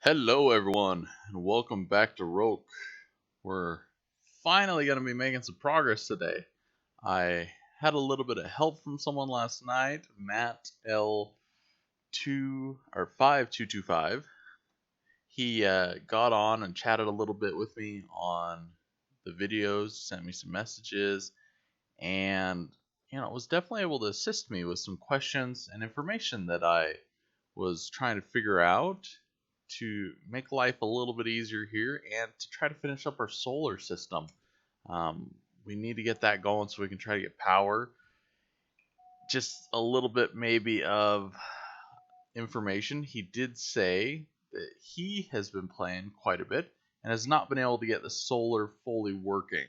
Hello, everyone, and welcome back to Rokh. We're finally going to be making some progress today. I had a little bit of help from someone last night, Matt L2 or 5225. He got on and chatted a little bit with me on the videos, sent me some messages, and was definitely able to assist me with some questions and information that I was trying to figure out to make life a little bit easier here and to try to finish up our solar system. Um, we need to get that going so we can try to get power. Just a little bit maybe of information. He did say that he has been playing quite a bit and has not been able to get the solar fully working.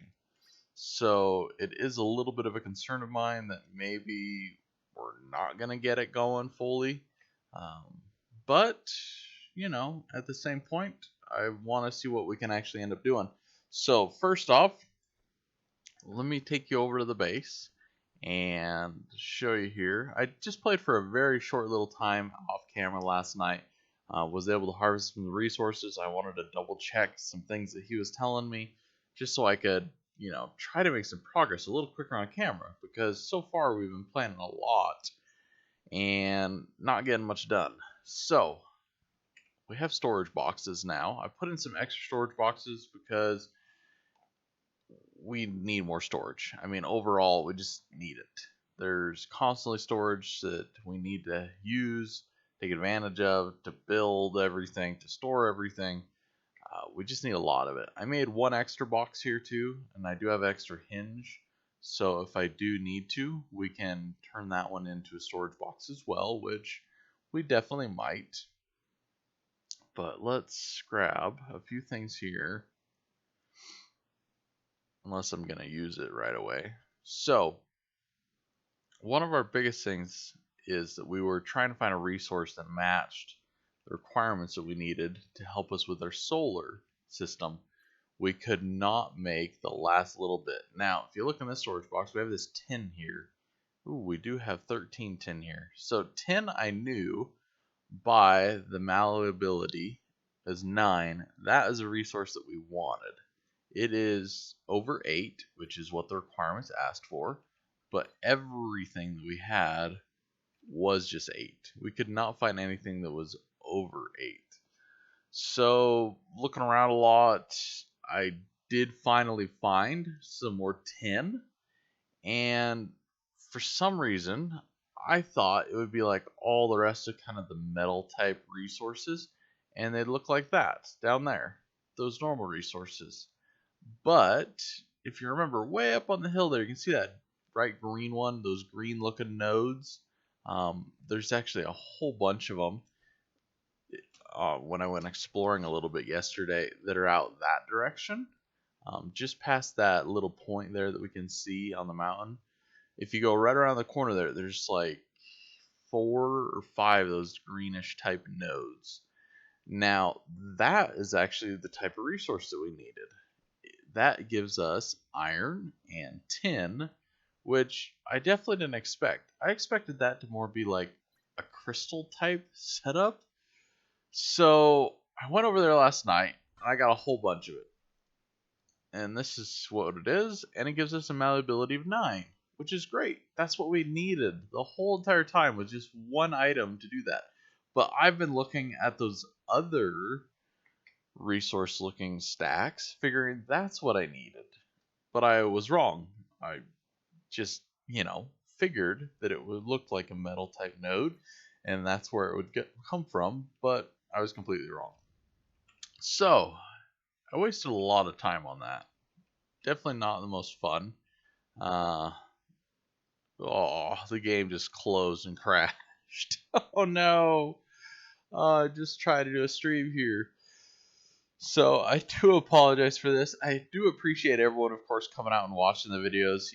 So it is a little bit of a concern of mine that maybe we're not going to get it going fully. But at the same point, I want to see what we can actually end up doing. So first off, let me take you over to the base and show you here. I just played for a very short little time off camera last night. Was able to harvest some of the resources. I wanted to double check some things that he was telling me just so I could, try to make some progress a little quicker on camera, because so far we've been playing a lot and not getting much done. So we have storage boxes now. I put in some extra storage boxes because we need more storage. I mean, overall, we just need it. There's constantly storage that we need to use, take advantage of, to build everything, to store everything. We just need a lot of it. I made one extra box here too, and I do have extra hinge. So if I do need to, we can turn that one into a storage box as well, which we definitely might. But let's grab a few things here, unless I'm going to use it right away. So one of our biggest things is that we were trying to find a resource that matched the requirements that we needed to help us with our solar system. We could not make the last little bit. Now, if you look in this storage box, we have this tin here. Ooh, we do have 13 tin here. So tin I knew by the malleability as 9. That is a resource that we wanted. It is over 8, which is what the requirements asked for, but everything that we had was just 8. We could not find anything that was over 8. So looking around a lot, I did finally find some more tin, and for some reason I thought it would be like all the rest of kind of the metal type resources, and they'd look like that down there, those normal resources. But if you remember, way up on the hill there, you can see that bright green one, those green looking nodes. There's actually a whole bunch of them when I went exploring a little bit yesterday that are out that direction. Just past that little point there that we can see on the mountain. If you go right around the corner there, there's like 4 or 5 of those greenish type nodes. Now, that is actually the type of resource that we needed. That gives us iron and tin, which I definitely didn't expect. I expected that to more be like a crystal type setup. So I went over there last night and I got a whole bunch of it. And this is what it is, and it gives us a malleability of 9, which is great. That's what we needed. The whole entire time was just one item to do that. But I've been looking at those other resource looking stacks, figuring that's what I needed. But I was wrong. I just, figured that it would look like a metal type node, and that's where it would come from, but I was completely wrong. So, I wasted a lot of time on that. Definitely not the most fun. Oh, the game just closed and crashed. Oh no. I just tried to do a stream here. So I do apologize for this. I do appreciate everyone, of course, coming out and watching the videos.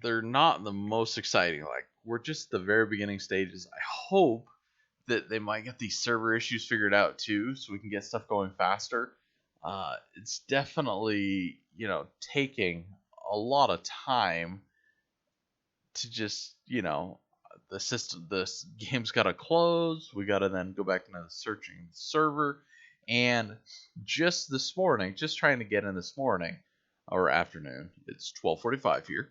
They're not the most exciting. Like, we're just the very beginning stages. I hope that they might get these server issues figured out too, so we can get stuff going faster. It's definitely, taking a lot of time to just, the system, this game's got to close. We got to then go back into the searching server. And just this morning, just trying to get in this morning or afternoon, it's 12:45 here.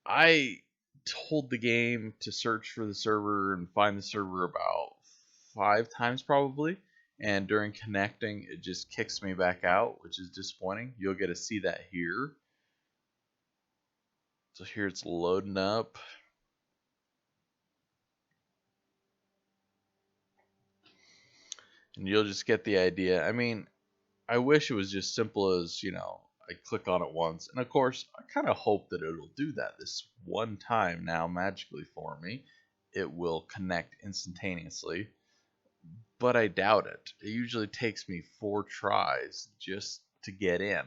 I told the game to search for the server and find the server about 5 times probably. And during connecting, it just kicks me back out, which is disappointing. You'll get to see that here. So here it's loading up. And you'll just get the idea. I mean, I wish it was just simple as, I click on it once. And of course, I kind of hope that it'll do that this one time now magically for me. It will connect instantaneously. But I doubt it. It usually takes me 4 tries just to get in.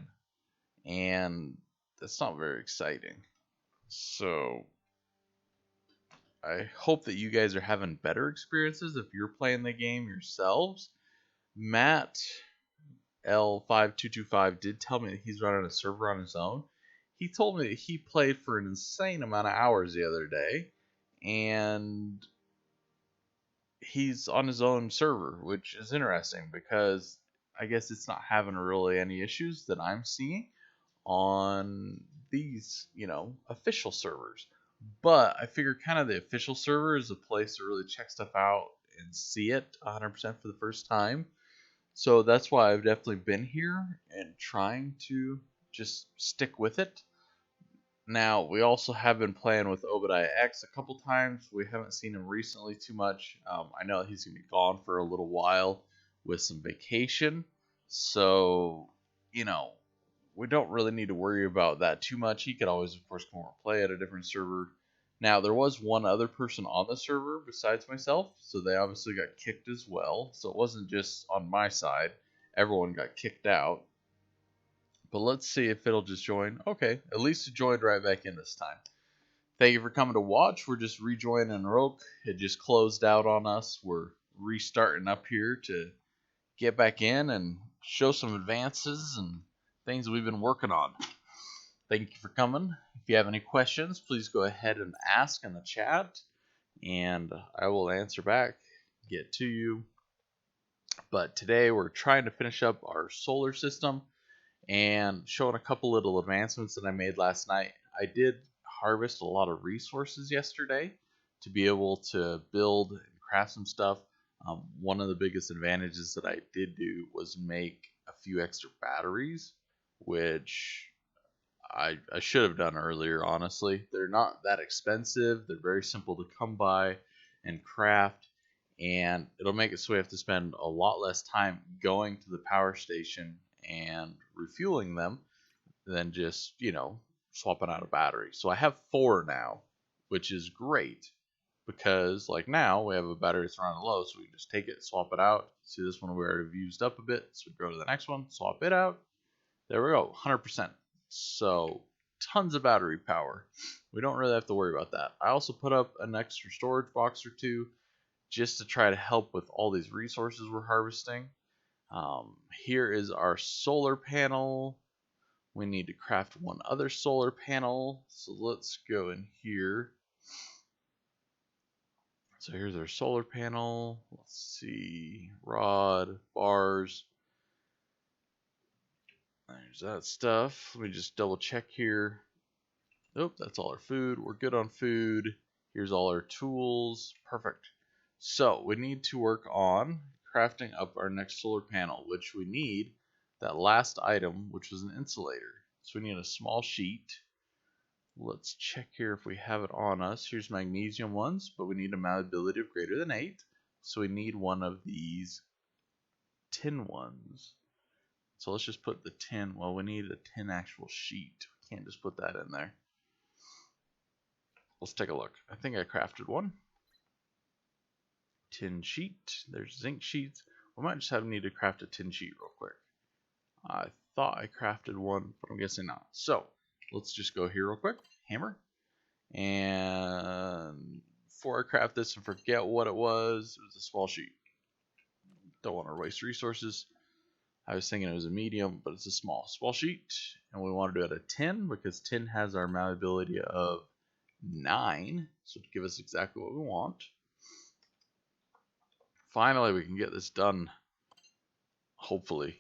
And that's not very exciting. So I hope that you guys are having better experiences if you're playing the game yourselves. Matt L5225 did tell me that he's running a server on his own. He told me that he played for an insane amount of hours the other day, and he's on his own server, which is interesting because I guess it's not having really any issues that I'm seeing on these, official servers. But I figure kind of the official server is a place to really check stuff out and see it 100% for the first time. So that's why I've definitely been here and trying to just stick with it. Now, we also have been playing with Obadiah X a couple times. We haven't seen him recently too much. I know he's going to be gone for a little while with some vacation. So, we don't really need to worry about that too much. He could always, of course, come over and play at a different server. Now, there was one other person on the server besides myself, so they obviously got kicked as well. So it wasn't just on my side. Everyone got kicked out. But let's see if it'll just join. Okay, at least it joined right back in this time. Thank you for coming to watch. We're just rejoining Rokh. It just closed out on us. We're restarting up here to get back in and show some advances and things we've been working on. Thank you for coming. If you have any questions, please go ahead and ask in the chat, and I will answer back, get to you. But today we're trying to finish up our solar system and showing a couple little advancements that I made last night. I did harvest a lot of resources yesterday to be able to build and craft some stuff. One of the biggest advantages that I did do was make a few extra batteries, which I should have done earlier, honestly. They're not that expensive. They're very simple to come by and craft, and it'll make it so we have to spend a lot less time going to the power station and refueling them than just, swapping out a battery. So I have 4 now, which is great because, like, now we have a battery that's running low, so we can just take it, swap it out. See, this one we already have used up a bit, so we go to the next one, swap it out. There we go, 100%. So tons of battery power. We don't really have to worry about that. I also put up an extra storage box or 2 just to try to help with all these resources we're harvesting. Here is our solar panel. We need to craft one other solar panel. So let's go in here. So here's our solar panel. Let's see. Rod, bars. There's that stuff. Let me just double check here. Nope, that's all our food. We're good on food. Here's all our tools. Perfect. So we need to work on crafting up our next solar panel, which we need that last item, which was an insulator. So we need a small sheet. Let's check here if we have it on us. Here's magnesium ones, but we need a malleability of greater than 8. So we need one of these tin ones. So let's just put the tin. Well, we need a tin actual sheet. We can't just put that in there. Let's take a look. I think I crafted one. Tin sheet. There's zinc sheets. We might just need to craft a tin sheet real quick. I thought I crafted one, but I'm guessing not. So let's just go here real quick. Hammer. And before I craft this and forget what it was a small sheet. Don't want to waste resources. I was thinking it was a medium, but it's a small sheet. And we want to do it at 10 because 10 has our malleability of 9. So to give us exactly what we want. Finally, we can get this done. Hopefully.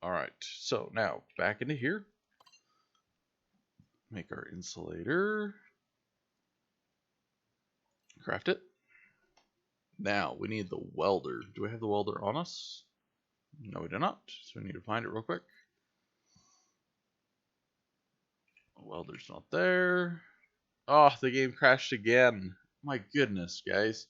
Alright, so now back into here. Make our insulator. Craft it. Now we need the welder. Do we have the welder on us? No, we do not. So we need to find it real quick. Welder's not there. Oh, the game crashed again. My goodness, guys.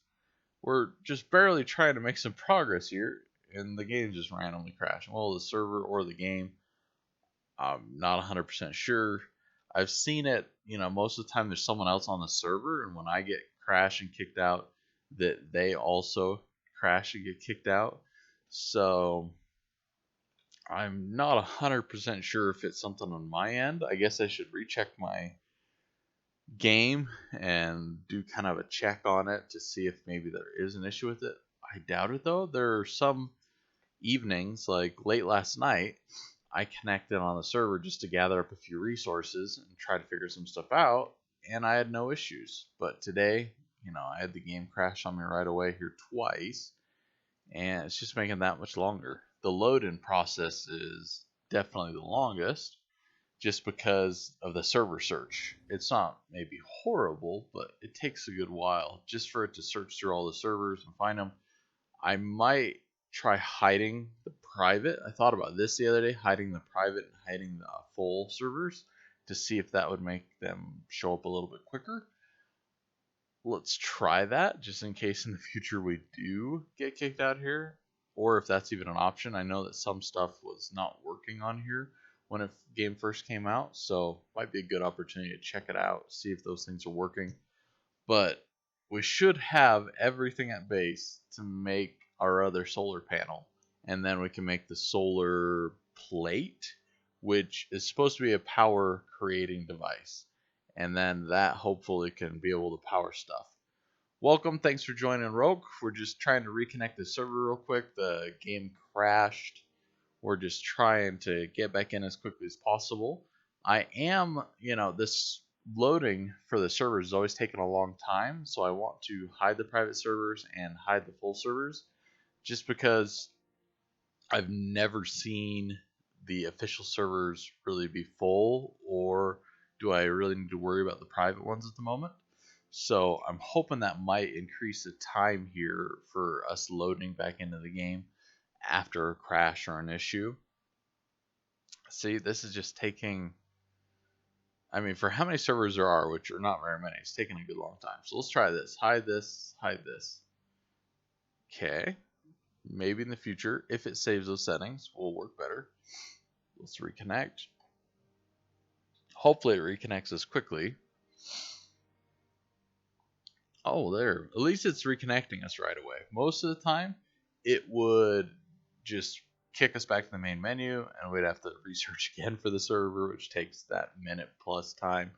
We're just barely trying to make some progress here, and the game just randomly crashed. Well, the server or the game, I'm not 100% sure. I've seen it, most of the time there's someone else on the server, and when I get crashed and kicked out, that they also crash and get kicked out. So I'm not 100% sure if it's something on my end. I guess I should recheck my game and do kind of a check on it to see if maybe there is an issue with it. I doubt it though. There are some evenings, like late last night, I connected on the server just to gather up a few resources and try to figure some stuff out, and I had no issues. But today, I had the game crash on me right away here twice, and it's just making that much longer. The load-in process is definitely the longest, just because of the server search. It's not maybe horrible, but it takes a good while just for it to search through all the servers and find them. I might try hiding the private. I thought about this the other day, hiding the private and hiding the full servers to see if that would make them show up a little bit quicker. Let's try that just in case in the future we do get kicked out here, or if that's even an option. I know that some stuff was not working on here when the game first came out, so might be a good opportunity to check it out, see if those things are working. But we should have everything at base to make our other solar panel, and then we can make the solar plate, which is supposed to be a power creating device, and then that hopefully can be able to power stuff. Welcome, thanks for joining Rokh. We're just trying to reconnect the server real quick. The game crashed. We're just trying to get back in as quickly as possible. I am, this loading for the servers is always taking a long time, so I want to hide the private servers and hide the full servers, just because I've never seen the official servers really be full, or do I really need to worry about the private ones at the moment? So I'm hoping that might increase the time here for us loading back into the game after a crash or an issue. See, this is just taking, for how many servers there are, which are not very many, it's taking a good long time. So let's try this. Hide this, hide this. Okay. Maybe in the future, if it saves those settings, will work better. Let's reconnect. Hopefully it reconnects us quickly. Oh, there. At least it's reconnecting us right away. Most of the time, it would just kick us back to the main menu, and we'd have to research again for the server, which takes that minute plus time.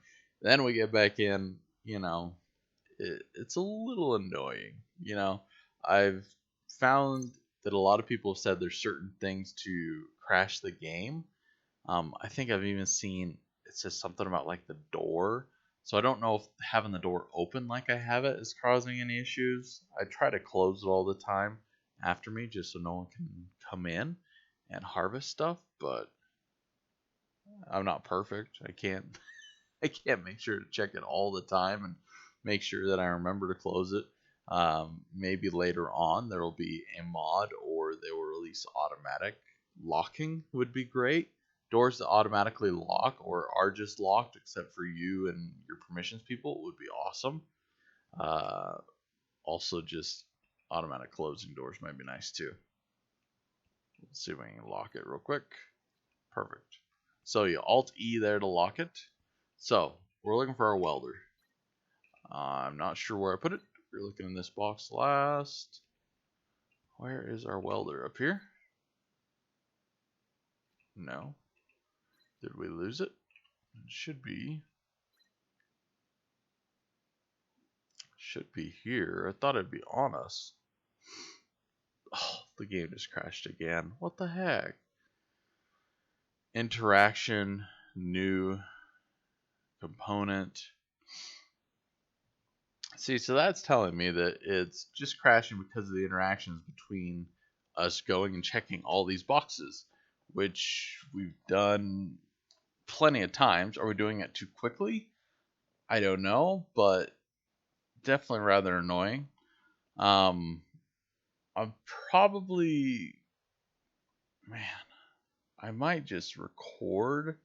Then we get back in, it's a little annoying. I've found that a lot of people have said there's certain things to crash the game. I think I've even seen it says something about like the door. So I don't know if having the door open like I have it is causing any issues. I try to close it all the time after me just so no one can come in and harvest stuff, but I'm not perfect. I can't make sure to check it all the time and make sure that I remember to close it. Maybe later on there will be a mod, or they will release automatic locking would be great. Doors that automatically lock or are just locked except for you and your permissions people would be awesome. Also, just automatic closing doors might be nice too. Let's see if I can lock it real quick. Perfect. So you Alt E there to lock it. So we're looking for our welder. I'm not sure where I put it. We're looking in this box last. Where is our welder? Up here? No. Did we lose it? It should be here. I thought it'd be on us. Oh, the game just crashed again. What the heck? Interaction, new component. See, so that's telling me that it's just crashing because of the interactions between us going and checking all these boxes, which we've done plenty of times. Are we doing it too quickly? I don't know, but definitely rather annoying. Um, I'm probably, man, I might just record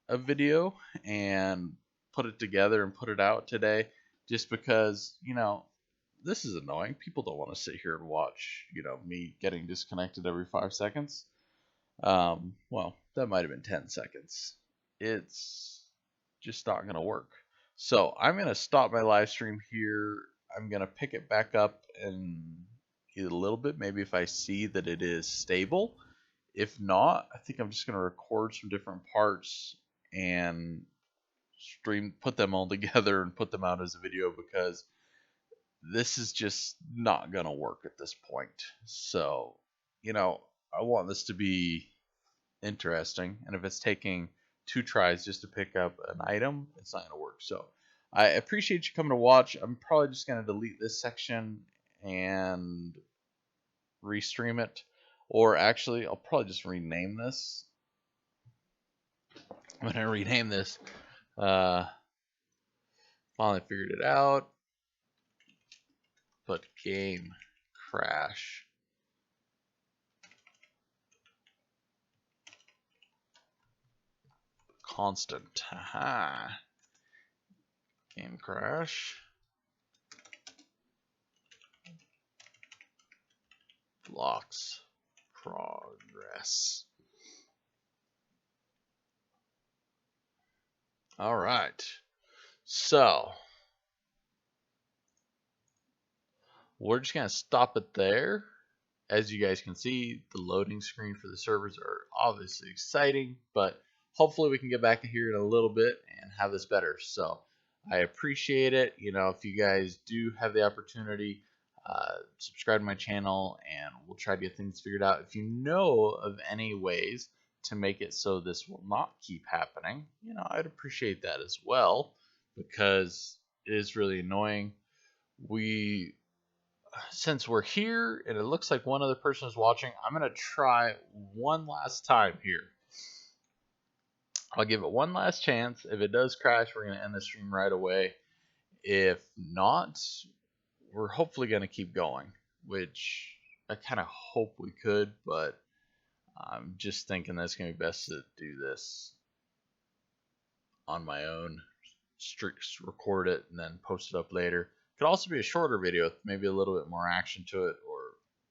a video and put it together and put it out today just because, this is annoying. People don't want to sit here and watch, me getting disconnected every 5 seconds. Well, that might have been 10 seconds. It's just not going to work. So I'm going to stop my live stream here. I'm going to pick it back up in a little bit, maybe if I see that it is stable. If not, I think I'm just going to record some different parts and put them all together and put them out as a video because this is just not going to work at this point. So, I want this to be interesting. And if it's taking 2 tries just to pick up an item, it's not going to work. So I appreciate you coming to watch. I'm probably just going to delete this section and restream it. Or actually, I'll probably just rename this. I'm going to rename this. Finally figured it out. But game crash. Constant. Haha. Game crash. Blocks progress. All right. So we're just going to stop it there. As you guys can see, the loading screen for the servers are obviously exciting, but hopefully we can get back here in a little bit and have this better. So I appreciate it. If you guys do have the opportunity, subscribe to my channel and we'll try to get things figured out. If you know of any ways to make it so this will not keep happening, I'd appreciate that as well because it is really annoying. Since we're here and it looks like one other person is watching, I'm going to try one last time here. I'll give it one last chance. If it does crash, we're going to end the stream right away. If not, we're hopefully going to keep going, which I kind of hope we could, but I'm just thinking that's going to be best to do this on my own, record it, and then post it up later. Could also be a shorter video with maybe a little bit more action to it or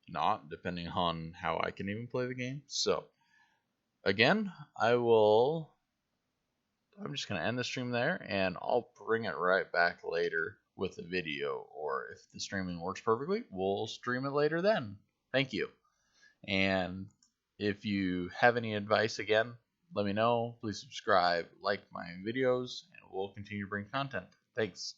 not, depending on how I can even play the game. So, again, I'm just going to end the stream there, and I'll bring it right back later with a video, or if the streaming works perfectly, we'll stream it later then. Thank you. And if you have any advice, again, let me know. Please subscribe, like my videos, and we'll continue to bring content. Thanks.